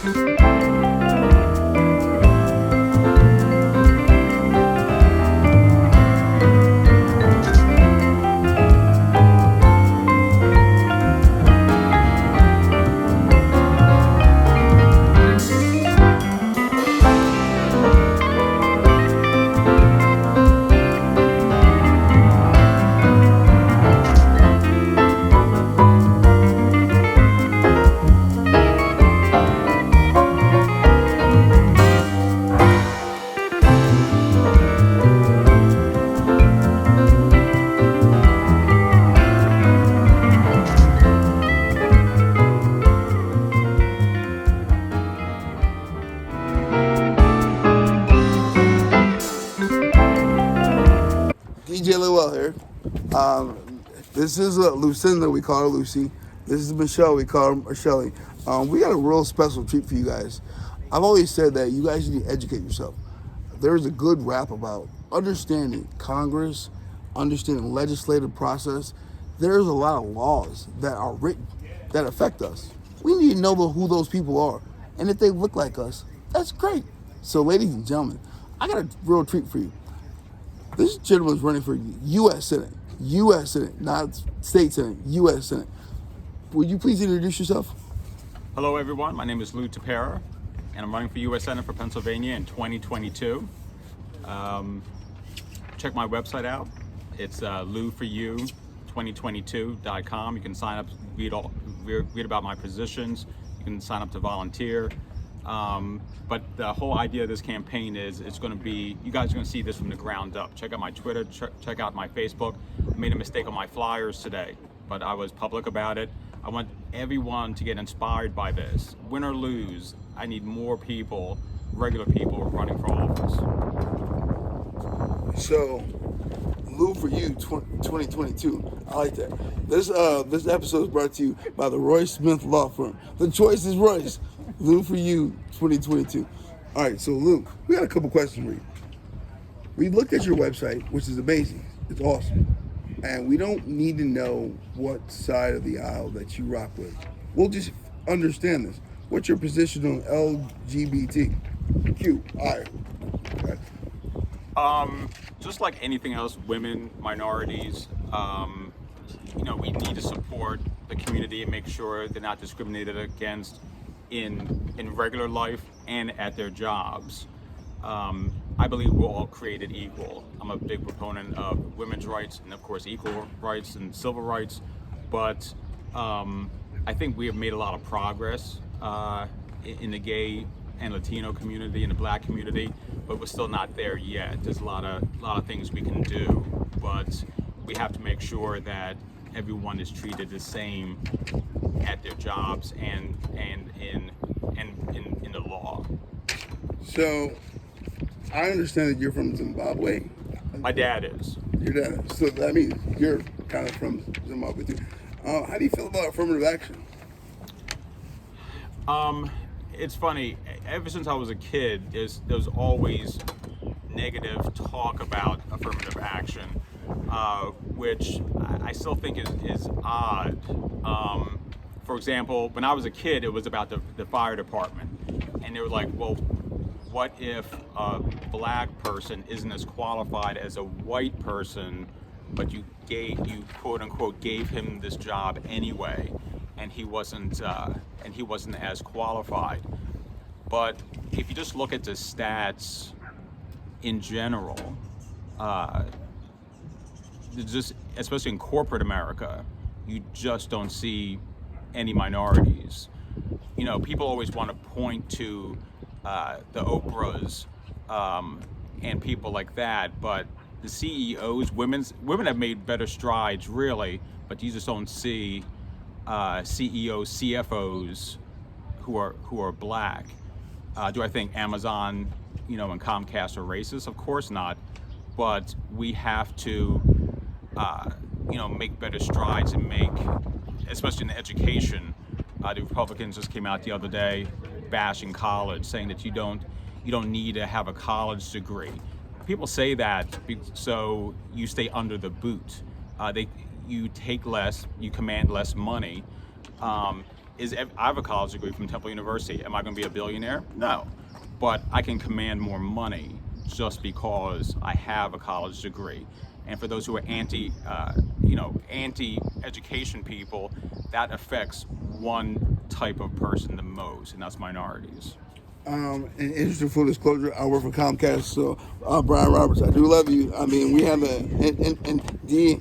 DJ Lewell here. This is Lucinda, we call her Lucy. This is Michelle, we call her Shelly. We got a real special treat for you guys. I've always said that you guys need to educate yourself. There's a good rap about understanding Congress, understanding legislative process. There's a lot of laws that are written that affect us. We need to know who those people are. And if they look like us, that's great. So ladies and gentlemen, I got a real treat for you. This gentleman is running for U.S. Senate, not state Senate, U.S. Senate. Would you please introduce yourself? Hello everyone, my name is Lew Tapera, and I'm running for U.S. Senate for Pennsylvania in 2022. Check my website out. It's lewforyou2022.com. You can sign up, read about my positions. You can sign up to volunteer. But the whole idea of this campaign is it's going to be, you guys are going to see this from the ground up. Check out my Twitter, check out my Facebook. I made a mistake on my flyers today, but I was public about it. I want everyone to get inspired by this. Win or lose, I need more people, regular people, running for office. So, Lew for You 2022. I like that. This episode is brought to you by the Royce Smith Law Firm. The choice is Royce. Lew for You 2022. All right, so Lew, we got a couple questions for you. We looked at your website, which is amazing. It's awesome. And we don't need to know what side of the aisle that you rock with. We'll just understand this. What's your position on LGBTQI? Okay. Just like anything else, women, minorities, we need to support the community and make sure they're not discriminated against in regular life and at their jobs. I believe we're all created equal. I'm a big proponent of women's rights and of course equal rights and civil rights, but I think we have made a lot of progress in the gay and Latino community and the Black community, but we're still not there yet. There's a lot of things we can do, but we have to make sure that everyone is treated the same at their jobs and in the law. So, I understand that you're from Zimbabwe. My dad is. Your dad. So that means you're kind of from Zimbabwe too. How do you feel about affirmative action? It's funny. Ever since I was a kid, there was always negative talk about affirmative action, which I still think is odd. For example, when I was a kid, it was about the fire department, and they were like, well, what if a Black person isn't as qualified as a white person, but you quote unquote gave him this job anyway, and he wasn't as qualified. But if you just look at the stats in general, just especially in corporate America, you just don't see any minorities. People always want to point to the Oprahs and people like that, but the CEOs, women have made better strides, really, but you just don't see CEOs, CFOs who are Black. Do I think Amazon, and Comcast are racist? Of course not, but we have to, make better strides and especially in education. The Republicans just came out the other day bashing college, saying that you don't need to have a college degree. People say that so you stay under the boot. You take less, you command less money. I have a college degree from Temple University. Am I going to be a billionaire? No, but I can command more money just because I have a college degree. And for those who are anti-education people, that affects one type of person the most, and that's minorities. And interesting full disclosure, I work for Comcast, so Brian Roberts, I do love you. I mean, we had the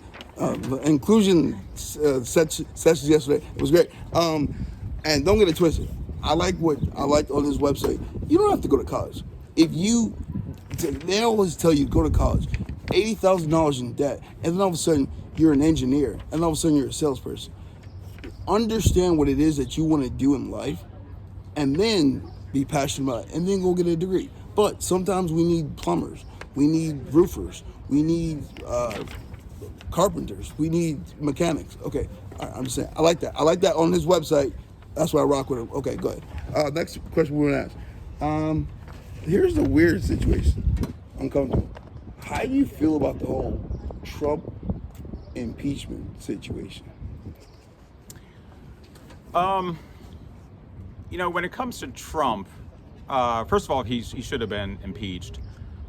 inclusion sessions yesterday. It was great. And don't get it twisted. I liked on his website. You don't have to go to college. They always tell you go to college, $80,000 in debt, and then all of a sudden you're an engineer, and all of a sudden you're a salesperson. Understand what it is that you want to do in life, and then be passionate about it, and then go get a degree. But sometimes we need plumbers, we need roofers, we need carpenters, we need mechanics. Okay, I'm just saying, I like that on his website. That's why I rock with him. Okay, go ahead. Next question we're gonna ask. Here's the weird situation. Uncomfortable. How do you feel about the whole Trump impeachment situation? When it comes to Trump, first of all, he should have been impeached.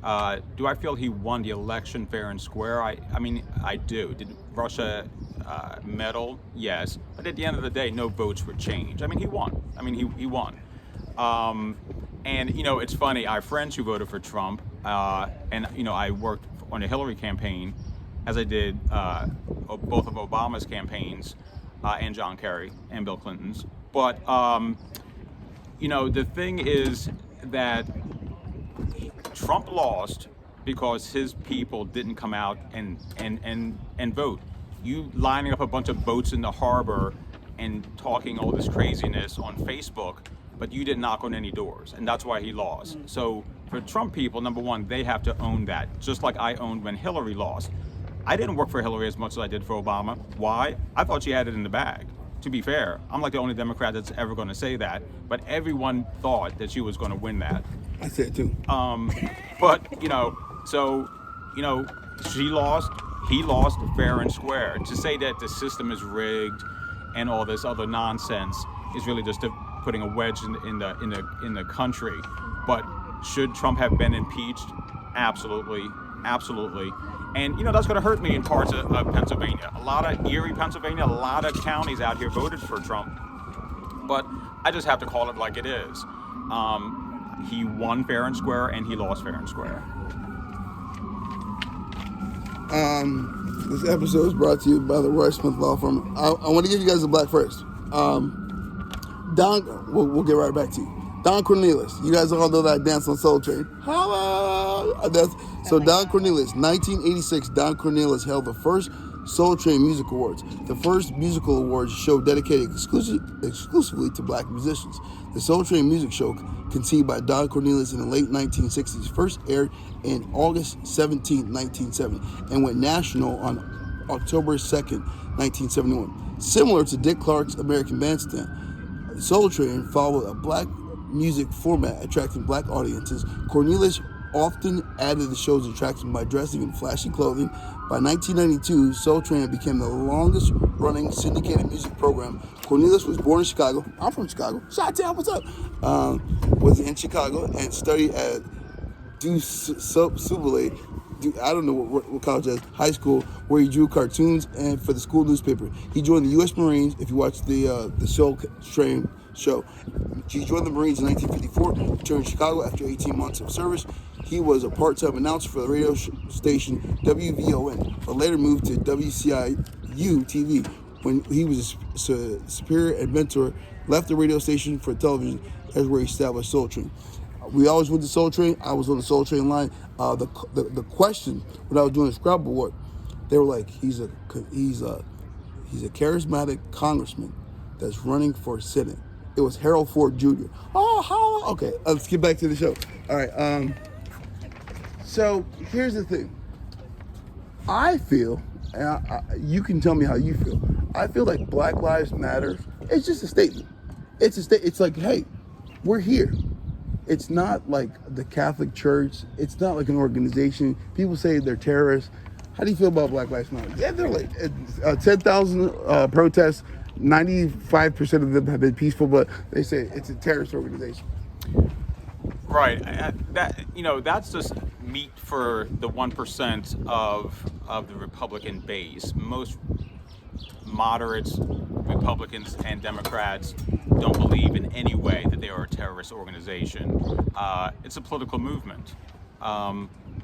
Do I feel he won the election fair and square? I mean, I do. Did Russia meddle? Yes. But at the end of the day, no votes were changed. I mean, he won. He won. And, it's funny. I have friends who voted for Trump. And, I worked on the Hillary campaign, as I did both of Obama's campaigns and John Kerry and Bill Clinton's. But, the thing is that Trump lost because his people didn't come out and vote. You lining up a bunch of boats in the harbor and talking all this craziness on Facebook, but you didn't knock on any doors, and that's why he lost. So for Trump people, number one, they have to own that, just like I owned when Hillary lost. I didn't work for Hillary as much as I did for Obama. Why? I thought she had it in the bag. To be fair, I'm like the only Democrat that's ever going to say that, but everyone thought that she was going to win that. I said it too. But, she lost, he lost fair and square. To say that the system is rigged and all this other nonsense is really just putting a wedge in the country. But should Trump have been impeached? Absolutely. And, that's going to hurt me in parts of Pennsylvania. A lot of Erie, Pennsylvania, a lot of counties out here voted for Trump. But I just have to call it like it is. He won fair and square, and he lost fair and square. This episode is brought to you by the Roy Smith Law Firm. I want to give you guys a black first. Don, we'll get right back to you. Don Cornelius, you guys all know that dance on Soul Train. Hello! So Don Cornelius, 1986, Don Cornelius held the first Soul Train Music Awards, the first musical awards show dedicated exclusively to black musicians. The Soul Train Music Show, conceived by Don Cornelius in the late 1960s, first aired in August 17, 1970, and went national on October 2nd, 1971. Similar to Dick Clark's American Bandstand, Soul Train followed a black music format attracting black audiences. Cornelius often added the show's attraction by dressing in flashy clothing. By 1992, Soul Train became the longest running syndicated music program. Cornelius was born in Chicago. I'm from Chicago. Chi-Town, what's up? Was in Chicago and studied at Dusubele, I don't know what college that is, high school, where he drew cartoons and for the school newspaper. He joined the U.S. Marines. If you watch the Soul Train show, he joined the Marines in 1954, returned to Chicago after 18 months of service. He was a part-time announcer for the radio station WVON, but later moved to WCIU-TV when he was a superior and mentor, left the radio station for television, as where he established Soul Train. We always went to Soul Train. I was on the Soul Train line. The question when I was doing the Scrabble board, they were like, he's a charismatic congressman that's running for Senate. It was Harold Ford Jr. Oh, how? Okay, let's get back to the show. All right. So here's the thing. I feel, and you can tell me how you feel. I feel like Black Lives Matter. It's just a statement. It's like, hey, we're here. It's not like the Catholic Church. It's not like an organization. People say they're terrorists. How do you feel about Black Lives Matter? Yeah, they're like 10,000 protests. 95% of them have been peaceful, but they say it's a terrorist organization. Right. That's just meat for the 1% of the Republican base. Most moderates, Republicans and Democrats don't believe in any way that they are a terrorist organization. It's a political movement,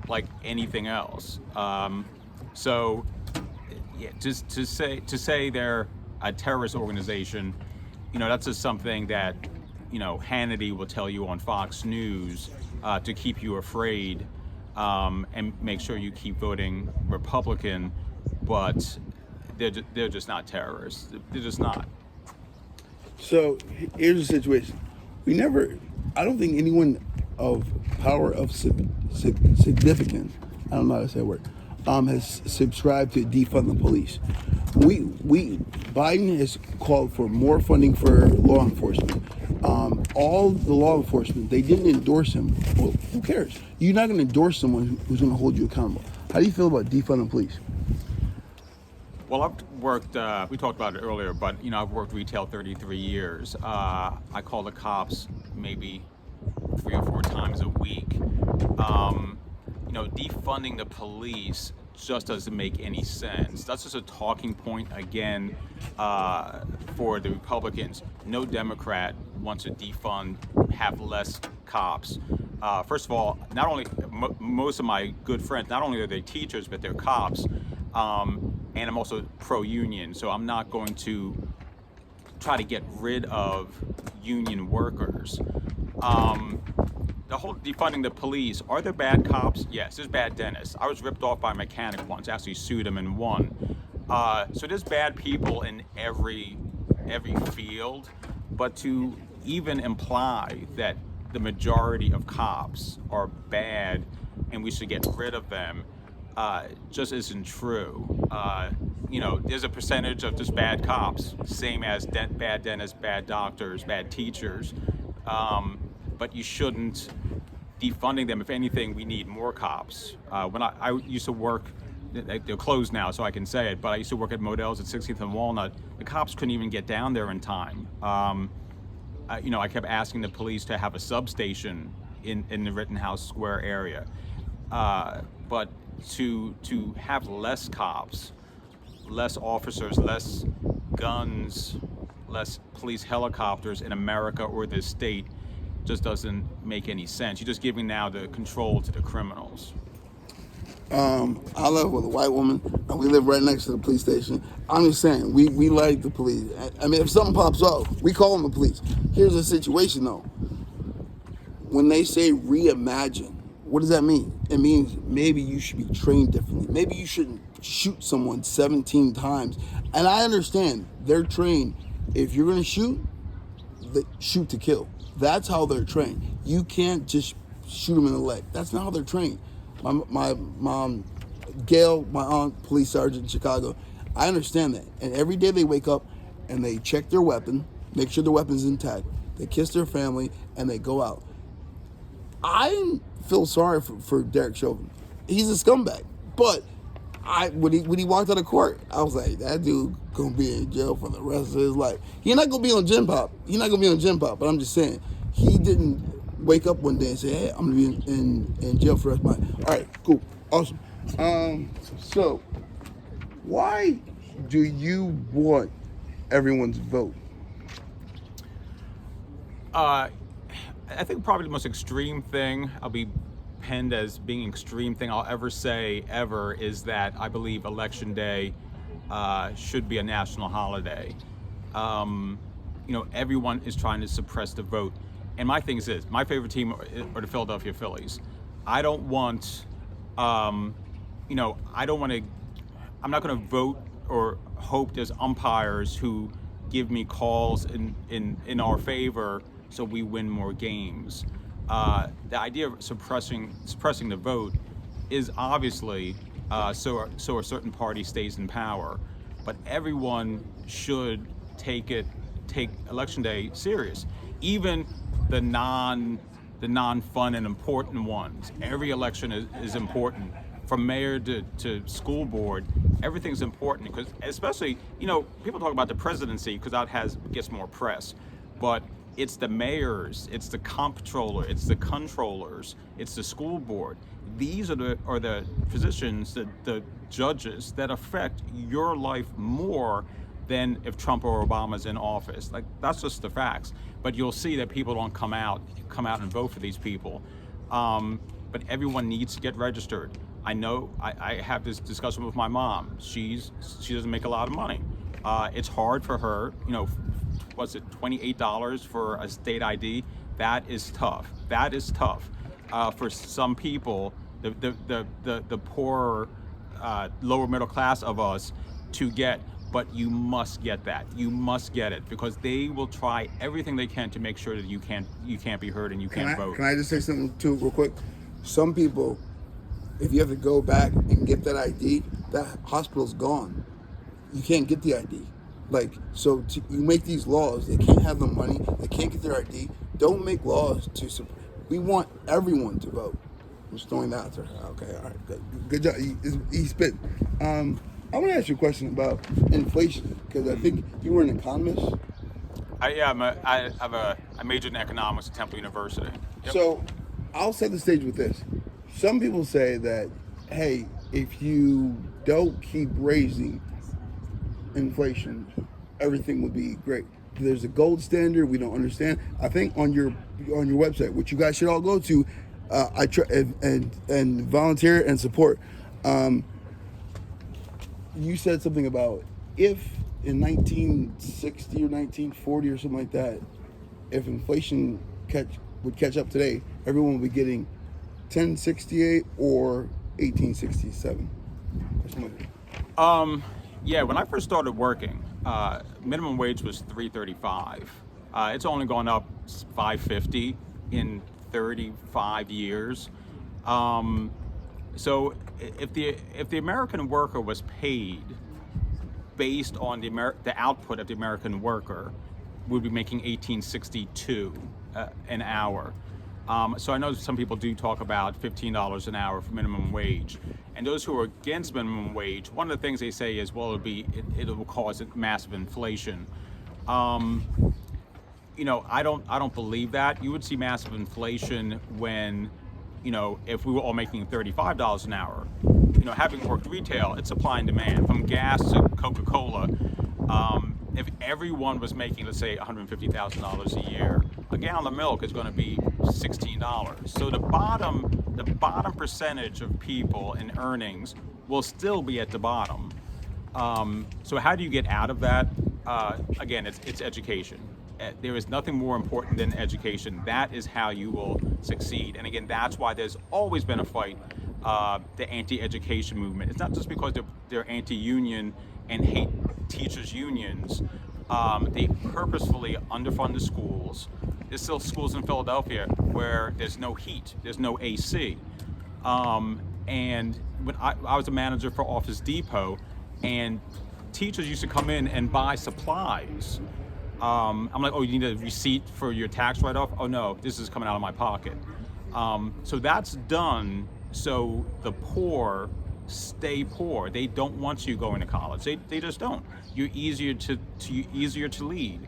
like anything else. So, yeah, just to say they're a terrorist organization, that's just something that Hannity will tell you on Fox News to keep you afraid and make sure you keep voting Republican, but they're just not terrorists. They're just not. So here's the situation. I don't think anyone of power of significance, I don't know how to say that word, has subscribed to defund the police. Biden has called for more funding for law enforcement. All the law enforcement, they didn't endorse him. Well, who cares? You're not going to endorse someone who's going to hold you accountable. How do you feel about defunding police? Well, I've worked, we talked about it earlier, but, I've worked retail 33 years. I call the cops maybe 3 or 4 times a week. Defunding the police just doesn't make any sense. That's just a talking point, again, for the Republicans. No Democrat wants to defund, have less cops. First of all, not only, most of my good friends, not only are they teachers, but they're cops. And I'm also pro-union, so I'm not going to try to get rid of union workers. The whole defunding the police, are there bad cops? Yes, there's bad dentists. I was ripped off by a mechanic once, actually sued him and won. So there's bad people in every field, but to even imply that the majority of cops are bad and we should get rid of them just isn't true. There's a percentage of just bad cops, same as bad dentists, bad doctors, bad teachers. But you shouldn't defunding them. If anything, we need more cops. When I used to work, they're closed now, so I can say it, but I used to work at Modell's at 16th and Walnut. The cops couldn't even get down there in time. I kept asking the police to have a substation in the Rittenhouse Square area. But to have less cops, less officers, less guns, less police helicopters in America or this state just doesn't make any sense. You're just giving now the control to the criminals. I live with a white woman, and we live right next to the police station. I'm just saying, we like the police. I mean, if something pops up, we call them the police. Here's the situation, though. When they say reimagine, what does that mean? It means maybe you should be trained differently. Maybe you shouldn't shoot someone 17 times. And I understand they're trained. If you're going to shoot to kill. That's how they're trained. You can't just shoot them in the leg. That's not how they're trained. My mom, Gail, my aunt, police sergeant in Chicago, I understand that. And every day they wake up and they check their weapon, make sure the weapon's intact. They kiss their family and they go out. I feel sorry for Derek Chauvin. He's a scumbag. But when he walked out of court, I was like, that dude gonna be in jail for the rest of his life. He's not gonna be on Gym Pop. But I'm just saying, he didn't wake up one day and say, hey, I'm gonna be in jail for the rest of my life. All right, cool, awesome. So why do you want everyone's vote? I think probably the most extreme thing, I'll be penned as being extreme thing I'll ever say ever, is that I believe Election Day should be a national holiday. Everyone is trying to suppress the vote. And my thing is this, my favorite team are the Philadelphia Phillies. I'm not going to vote or hope there's umpires who give me calls in our favor so we win more games. The idea of suppressing the vote is obviously so a certain party stays in power, but everyone should take Election Day serious, even the non-fun and important ones. Every election is important, from mayor to school board. Everything's important because, especially, people talk about the presidency because gets more press, but it's the mayors, it's the comptroller, it's the controllers, it's the school board. These are the positions, the judges that affect your life more than if Trump or Obama's in office. Like, that's just the facts. But you'll see that people don't come out and vote for these people. But everyone needs to get registered. I know I have this discussion with my mom. She doesn't make a lot of money. It's hard for her. Was it $28 for a state ID? That is tough. That is tough for some people, the poorer, lower middle class of us, to get. But you must get that. You must get it because they will try everything they can to make sure that you can't be heard and you can't vote. Can I just say something too, real quick? Some people, if you have to go back and get that ID, that hospital's gone. You can't get the ID. You make these laws. They can't have the money. They can't get their ID. Don't make laws to support. We want everyone to vote. I'm just throwing that out there. Okay, all right, good job. He spit. I want to ask you a question about inflation because I think you were an economist. I majored in economics at Temple University. Yep. So I'll set the stage with this. Some people say that, hey, if you don't keep raising inflation, everything will be great. There's a gold standard we don't understand. I think on your website, which you guys should all go to, I try and volunteer and support. You said something about if in 1960 or 1940 or something like that, if inflation would catch up today, everyone would be getting 1068 or 1867. Yeah, when I first started working, minimum wage was $3.35. It's only gone up $5.50 in 35 years. So if the American worker was paid based on the output of the American worker, we'd be making $18.62 an hour. So I know some people do talk about $15 an hour for minimum wage, and those who are against minimum wage, one of the things they say is, well, it'll cause massive inflation. I don't believe that. You would see massive inflation when, if we were all making $35 an hour. Having worked retail, it's supply and demand. From gas to Coca-Cola, if everyone was making, let's say, $150,000 a year, a gallon of milk is going to be $16. So the bottom percentage of people in earnings will still be at the bottom. So how do you get out of that? Again, it's education. There is nothing more important than education. That is how you will succeed. And again, that's why there's always been a fight, the anti-education movement. It's not just because they're anti-union and hate teachers' unions. They purposefully underfund the schools. There's still schools in Philadelphia where there's no heat, there's no AC. And when I was a manager for Office Depot, and teachers used to come in and buy supplies. I'm like, oh, you need a receipt for your tax write-off? Oh no, this is coming out of my pocket. So that's done so the poor stay poor. They don't want you going to college. They just don't. You're easier to lead.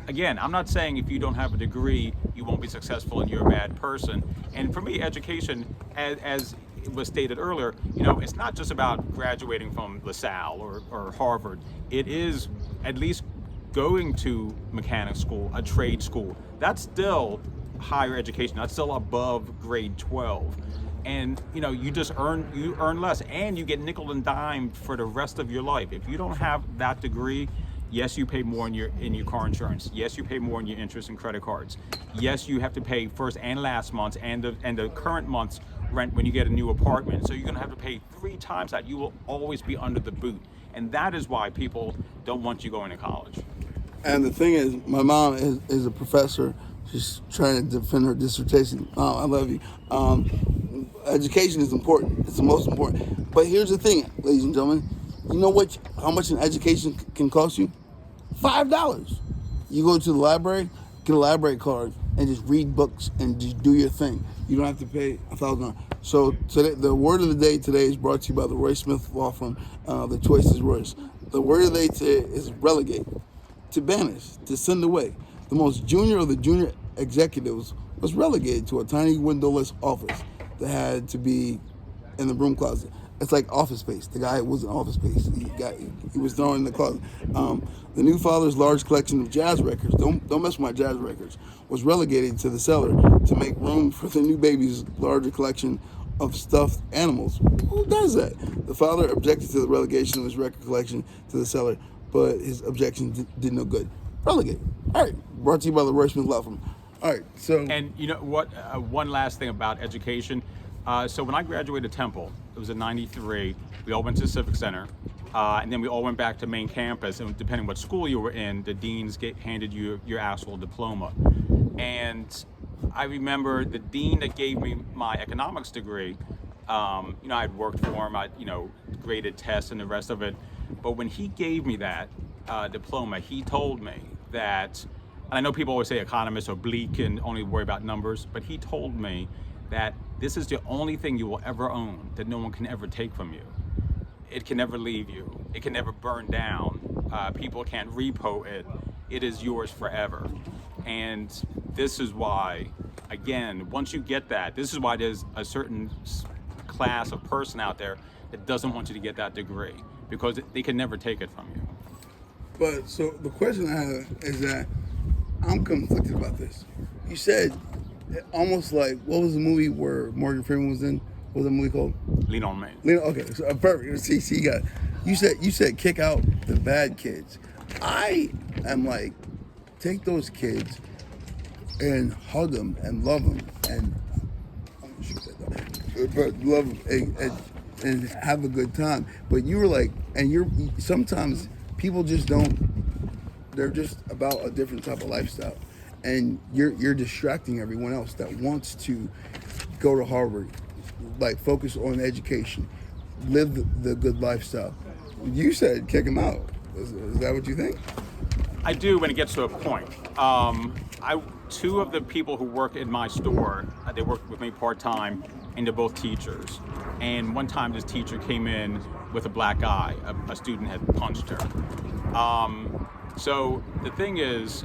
Again, I'm not saying if you don't have a degree, you won't be successful and you're a bad person. And for me, education, as it was stated earlier, it's not just about graduating from LaSalle or Harvard. It is at least going to mechanic school, a trade school. That's still higher education. That's still above grade 12. And you just earn less, and you get nickel and dimed for the rest of your life. If you don't have that degree, yes, you pay more in your car insurance. Yes, you pay more in your interest and credit cards. Yes, you have to pay first and last month's and the current month's rent when you get a new apartment. So you're gonna have to pay 3 times that. You will always be under the boot, and that is why people don't want you going to college. And the thing is, my mom is a professor. She's trying to defend her dissertation. I love you. Education is important. It's the most important. But here's the thing, ladies and gentlemen. You know how much an education can cost you? $5. You go to the library, get a library card, and just read books and just do your thing. You don't have to pay $1,000. So today, the word of the day today is brought to you by the Roy Smith Law Firm. The choice is Royce. The word of the day today is relegate, to banish, to send away. The most junior of the junior executives was relegated to a tiny windowless office that had to be in the broom closet. It's like Office Space. The guy was in Office Space. He was thrown in the closet. The new father's large collection of jazz records, don't mess with my jazz records, was relegated to the cellar to make room for the new baby's larger collection of stuffed animals. Who does that? The father objected to the relegation of his record collection to the cellar, but his objection did no good. Relegate. All right. Brought to you by the Roy Smith Law Firm. All right. So. And you know what? One last thing about education. So when I graduated Temple, it was in '93. We all went to the Civic Center, and then we all went back to main campus. And depending what school you were in, the deans handed you your actual diploma. And I remember the dean that gave me my economics degree. I'd worked for him. I graded tests and the rest of it. But when he gave me that diploma, he told me that. And I know people always say economists are bleak and only worry about numbers, but he told me that this is the only thing you will ever own that no one can ever take from you. It can never leave you. It can never burn down. People can't repo it. It is yours forever. And this is why, again, once you get that, this is why there's a certain class of person out there that doesn't want you to get that degree, because they can never take it from you. But so the question I have is that I'm conflicted about this. You said almost like, what was the movie where Morgan Freeman was in? What was the movie called? Lean on Me. Okay, so perfect. See, you got it. You said kick out the bad kids. I am like, take those kids and hug them and love them and I'm gonna shoot that dog. But love them and have a good time. But you were like, and sometimes people just don't. They're just about a different type of lifestyle, and you're distracting everyone else that wants to go to Harvard, like focus on education, live the good lifestyle. You said kick them out. Is that what you think? I do when it gets to a point. Two of the people who work in my store, they work with me part-time, and they're both teachers. And one time this teacher came in with a black eye. A student had punched her. So the thing is,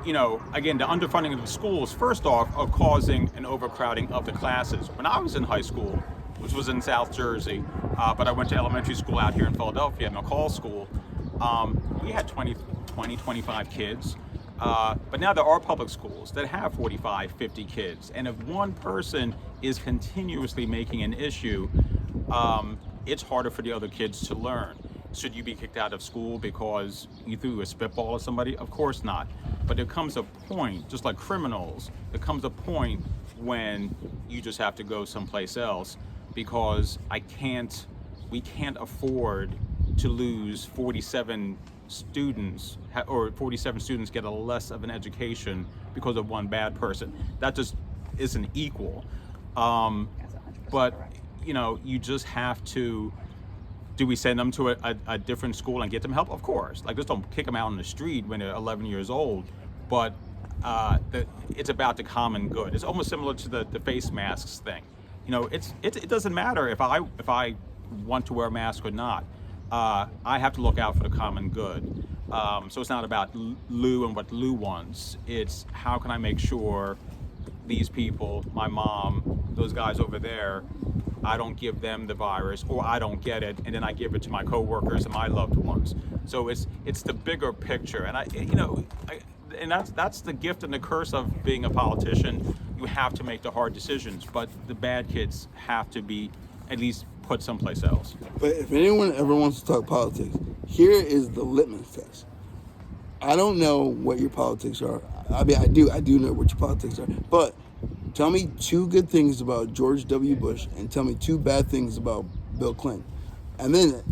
again, the underfunding of the schools, first off, are causing an overcrowding of the classes. When I was in high school, which was in South Jersey, but I went to elementary school out here in Philadelphia, at McCall School, we had 25 kids. But now there are public schools that have 45, 50 kids. And if one person is continuously making an issue, it's harder for the other kids to learn. Should you be kicked out of school because you threw a spitball at somebody? Of course not. But there comes a point, just like criminals, there comes a point when you just have to go someplace else, because we can't afford to lose 47 students, or 47 students get a less of an education because of one bad person. That just isn't equal. But you just have to. Do we send them to a different school and get them help? Of course. Like, just don't kick them out on the street when they're 11 years old. But it's about the common good. It's almost similar to the face masks thing. It doesn't matter if I want to wear a mask or not. I have to look out for the common good. So it's not about Lew and what Lew wants. It's how can I make sure these people, my mom, those guys over there, I don't give them the virus, or I don't get it, and then I give it to my coworkers and my loved ones. So it's the bigger picture, and and that's the gift and the curse of being a politician. You have to make the hard decisions, but the bad kids have to be at least put someplace else. But if anyone ever wants to talk politics, here is the litmus test. I don't know what your politics are. I mean, I do know what your politics are, but tell me two good things about George W. Bush and tell me two bad things about Bill Clinton. And then,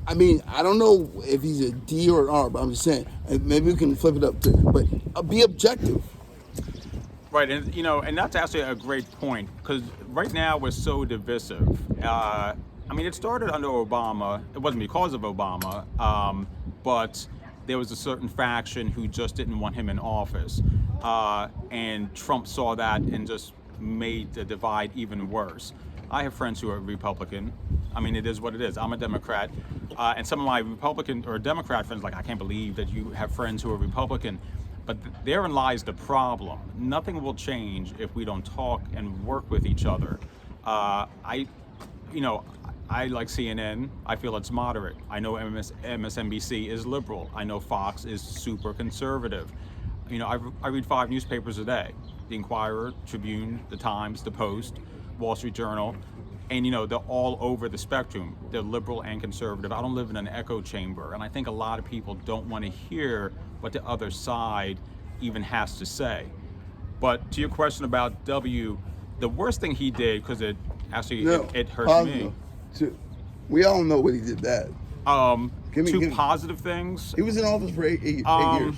I mean, I don't know if he's a D or an R, but I'm just saying, maybe we can flip it up too. But be objective. Right, and that's actually a great point, because right now we're so divisive. It started under Obama. It wasn't because of Obama, but there was a certain faction who just didn't want him in office. And Trump saw that and just made the divide even worse. I have friends who are Republican. I mean, it is what it is. I'm a Democrat. And some of my Republican or Democrat friends, like, I can't believe that you have friends who are Republican. But therein lies the problem. Nothing will change if we don't talk and work with each other. I like CNN. I feel it's moderate. I know MSNBC is liberal. I know Fox is super conservative. I read 5 newspapers a day: the Inquirer, Tribune, the Times, the Post, Wall Street Journal, and they're all over the spectrum. They're liberal and conservative. I don't live in an echo chamber, and I think a lot of people don't want to hear what the other side even has to say. But to your question about W, the worst thing he did, because it hurt me. We all know what he did that. Two positive things. He was in office for eight years.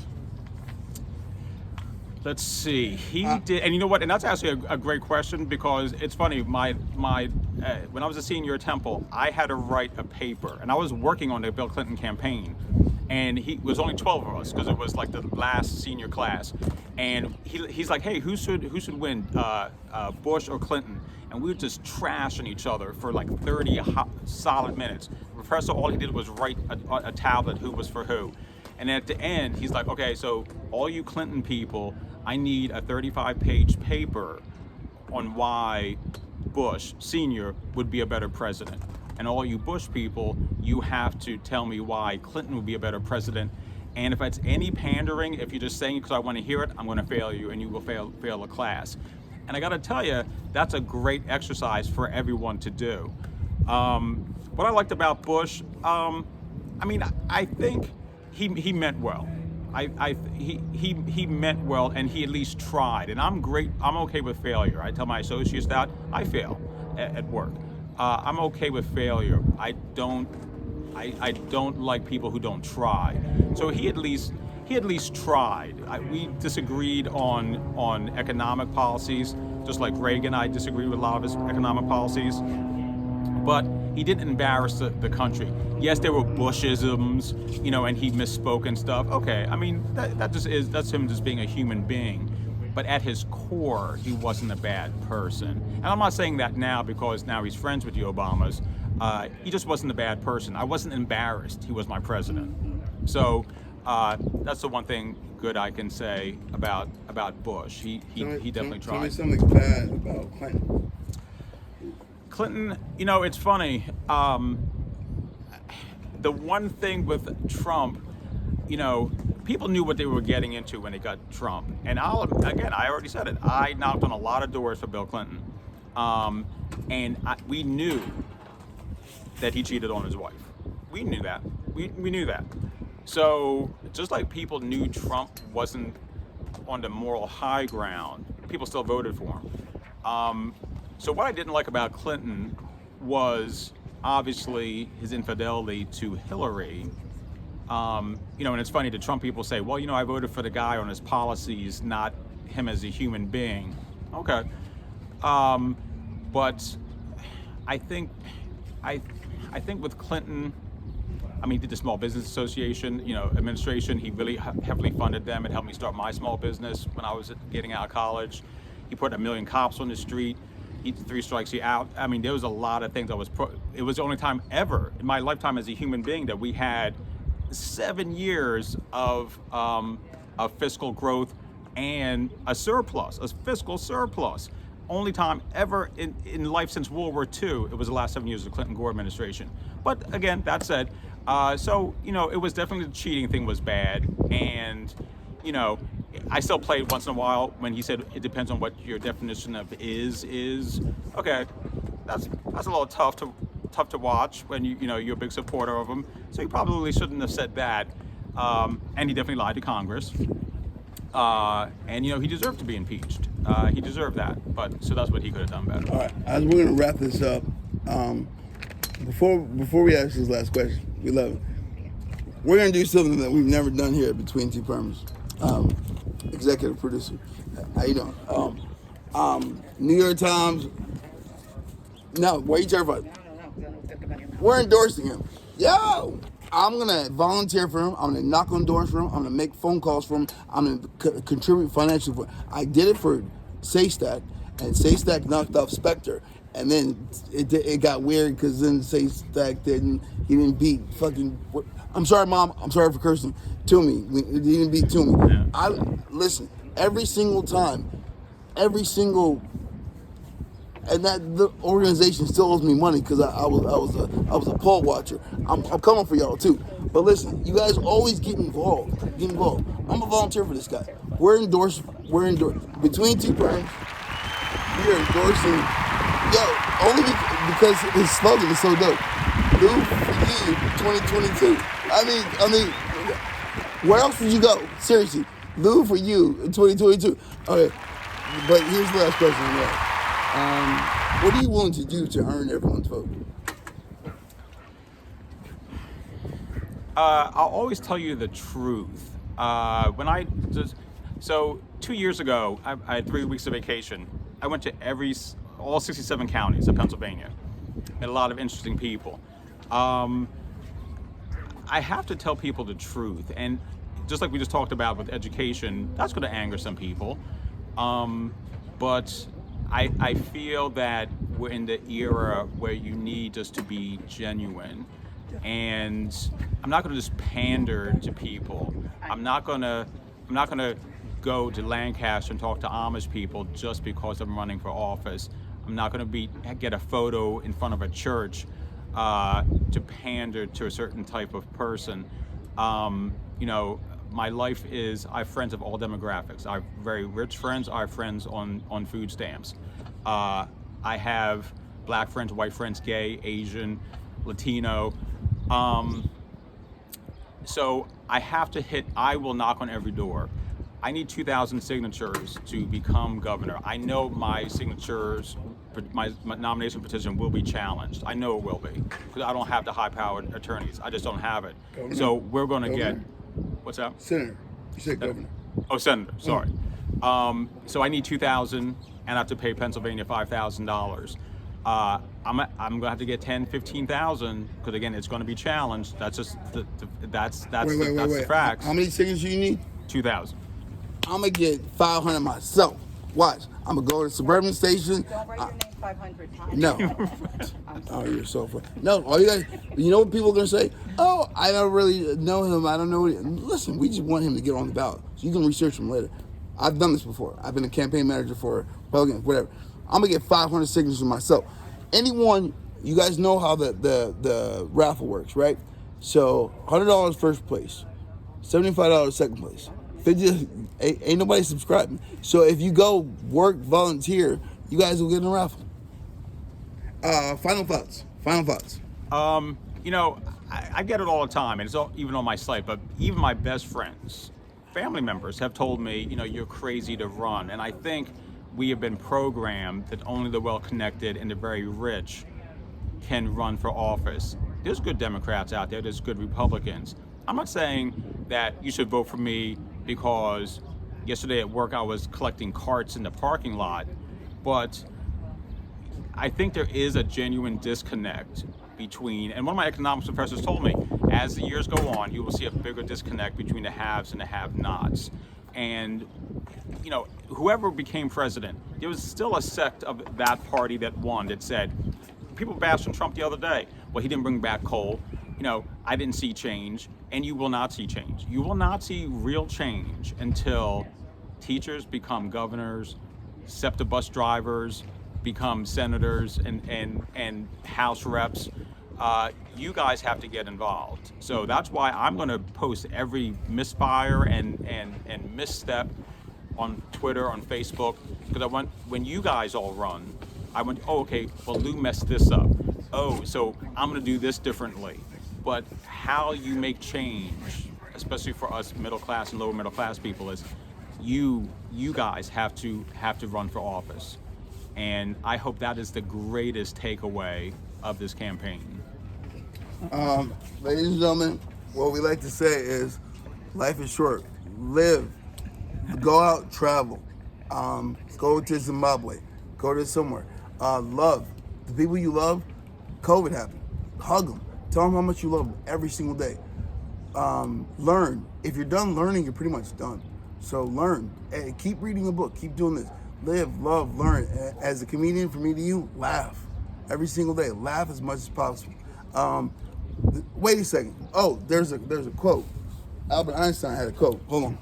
Let's see. He did, and you know what? And that's actually a great question, because it's funny. My when I was a senior at Temple, I had to write a paper, and I was working on the Bill Clinton campaign, and he was only 12 of us, because it was like the last senior class, and he's like, hey, who should win, Bush or Clinton? And we were just trashing each other for like 30 solid minutes. The professor, all he did was write a tablet who was for who. And at the end, he's like, okay, so all you Clinton people, I need a 35-page paper on why Bush Sr. would be a better president. And all you Bush people, you have to tell me why Clinton would be a better president. And if it's any pandering, if you're just saying it because I want to hear it, I'm going to fail you, and you will fail a class. And I got to tell you, that's a great exercise for everyone to do. What I liked about Bush, I think he meant well. He meant well, and he at least tried. And I'm okay with failure. I tell my associates that I fail at work. I'm okay with failure. I don't like people who don't try. So he at least tried. We disagreed on economic policies, just like Reagan. I disagreed with a lot of his economic policies, but he didn't embarrass the country. Yes, there were Bushisms, and he misspoke and stuff. Okay, I mean that's him just being a human being. But at his core, he wasn't a bad person. And I'm not saying that now because now he's friends with the Obamas. He just wasn't a bad person. I wasn't embarrassed he was my president. So that's the one thing good I can say about Bush. He definitely tried. Tell me something bad about Clinton. Clinton, it's funny. The one thing with Trump, people knew what they were getting into when they got Trump. And I already said it. I knocked on a lot of doors for Bill Clinton. And we knew that he cheated on his wife. We knew that. We knew that. So just like people knew Trump wasn't on the moral high ground, people still voted for him. So what I didn't like about Clinton was obviously his infidelity to Hillary. And it's funny, the Trump people say, well, I voted for the guy on his policies, not him as a human being. Okay. But I think with Clinton, he did the Small Business Association, administration. He really heavily funded them. It helped me start my small business when I was getting out of college. He put 1 million cops on the street. He 3 strikes you out. There was a lot of things it was the only time ever in my lifetime as a human being that we had 7 years of fiscal growth and a fiscal surplus. Only time ever in life since World War II. It was the last 7 years of the Clinton-Gore administration. But again, that said, it was definitely the cheating thing was bad. And, I still play it once in a while when he said it depends on what your definition of is. Okay, that's a little tough to watch when you're a big supporter of him. So he probably shouldn't have said that. And he definitely lied to Congress. And he deserved to be impeached. He deserved that. But so that's what he could have done better. All right, as we're gonna wrap this up, before we ask this last question, we love it. We're gonna do something that we've never done here at Between Two Perms. Executive producer, how you doing? New York Times. No, why are you terrified? We're endorsing him. Yo, I'm gonna volunteer for him. I'm gonna knock on doors for him. I'm gonna make phone calls for him. I'm gonna contribute financially for him. I did it for Saystack, and Saystack knocked off Spectre. And then it got weird because then say Stack he didn't beat fucking. I'm sorry, Mom. I'm sorry for cursing. Toomey. He didn't beat Toomey. Yeah. I listen every single time, every single. And that the organization still owes me money because I was a poll watcher. I'm coming for y'all too. But listen, you guys always get involved. Get involved. I'm a volunteer for this guy. We're endorsed. Between two Perms. We are endorsing. Yo, only because his slogan is so dope. Lew for you, 2022. I mean, where else would you go? Seriously, Lew for you in 2022. Okay, but here's the last question. What are you willing to do to earn everyone's vote? I'll always tell you the truth. So 2 years ago, I had 3 weeks of vacation. I went to all 67 counties of Pennsylvania. Met a lot of interesting people. I have to tell people the truth, and just like we just talked about with education, that's going to anger some people. But I feel that we're in the era where you need just to be genuine, and I'm not going to just pander to people. I'm not going to go to Lancaster and talk to Amish people just because I'm running for office. I'm not going to get a photo in front of a church to pander to a certain type of person. My life is, I have friends of all demographics. I have very rich friends. I have friends on food stamps. I have black friends, white friends, gay, Asian, Latino. So I will knock on every door. I need 2,000 signatures to become governor. I know my signatures, my nomination petition will be challenged. I know it will be, because I don't have the high-powered attorneys. I just don't have it. Governor. So we're going to get, what's that? Senator. You said governor. Oh, senator, sorry. So I need 2,000, and I have to pay Pennsylvania $5,000. I'm going to have to get 10, 15,000, because again, it's going to be challenged. That's just that's the facts. How many signatures you need? 2,000. I'm gonna get 500 myself. Watch. I'm gonna go to the suburban station. Don't write your name 500 times. No. Oh, you're so funny. No, all you guys, you know what people are gonna say? Oh, I don't really know him. I don't know. Listen, we just want him to get on the ballot, so you can research him later. I've done this before. I've been a campaign manager for Republicans, whatever. I'm gonna get 500 signatures myself. Anyone, you guys know how the raffle works, right? So $100 first place, $75 second place. Ain't nobody subscribing. So if you go work, volunteer, you guys will get in a raffle. Final thoughts. I get it all the time, and it's even on my site, but even my best friends, family members have told me, you're crazy to run. And I think we have been programmed that only the well-connected and the very rich can run for office. There's good Democrats out there, there's good Republicans. I'm not saying that you should vote for me because yesterday at work I was collecting carts in the parking lot, but I think there is a genuine disconnect between, and one of my economics professors told me, as the years go on, you will see a bigger disconnect between the haves and the have-nots. And, whoever became president, there was still a sect of that party that won that said, people bashed on Trump the other day, well, he didn't bring back coal. I didn't see change, and you will not see change. You will not see real change until teachers become governors, SEPTA bus drivers become senators and House reps. You guys have to get involved. So that's why I'm going to post every misfire and misstep on Twitter, on Facebook, because when you guys all run, Lew messed this up. Oh, so I'm going to do this differently. But how you make change, especially for us middle class and lower middle class people, is you guys have to run for office. And I hope that is the greatest takeaway of this campaign. Ladies and gentlemen, what we like to say is life is short. Live. Go out, travel. Go to Zimbabwe. Go to somewhere. Love. The people you love, COVID happened. Hug them. Tell them how much you love them every single day. Learn. If you're done learning, you're pretty much done. So learn. Keep reading a book. Keep doing this. Live, love, learn. As a comedian, from me to you, laugh. every single day. Laugh as much as possible. Wait a second. Oh, there's a quote. Albert Einstein had a quote. Hold on.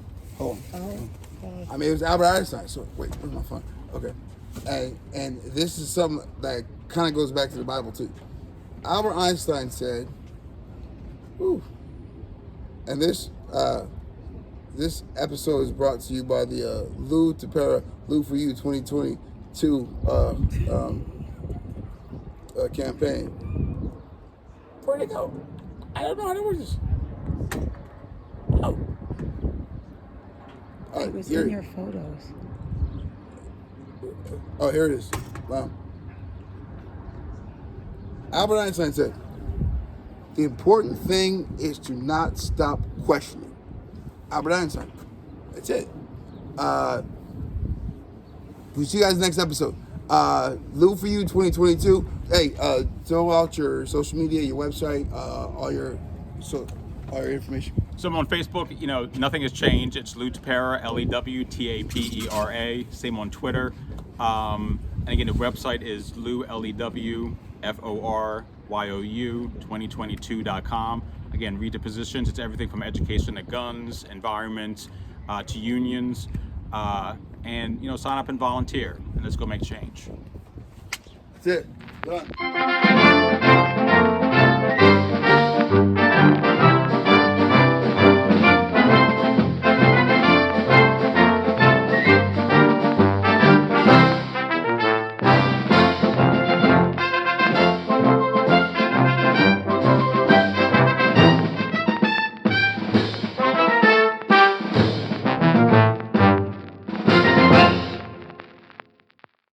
I mean, it was Albert Einstein. So wait, where's my phone? Okay. And this is something that kind of goes back to the Bible too. Albert Einstein said, "Whew," and this episode is brought to you by the Lew Tapera Lew for You 2022 campaign. Where'd it go? I don't know how to work this. Oh. It was in your photos. Oh, here it is. Wow. Albert Einstein said, "The important thing is to not stop questioning." Albert Einstein. That's it. We'll see you guys next episode. Lew for You 2022. Hey, throw out your social media, your website, all your information. So I'm on Facebook. Nothing has changed. It's Lew Tapera, LEWTAPERA. Same on Twitter. And again, the website is LEWFORYOU2022.com. Again, read the positions. It's everything from education to guns, environment, to unions, and sign up and volunteer, and let's go make change. That's it. Done.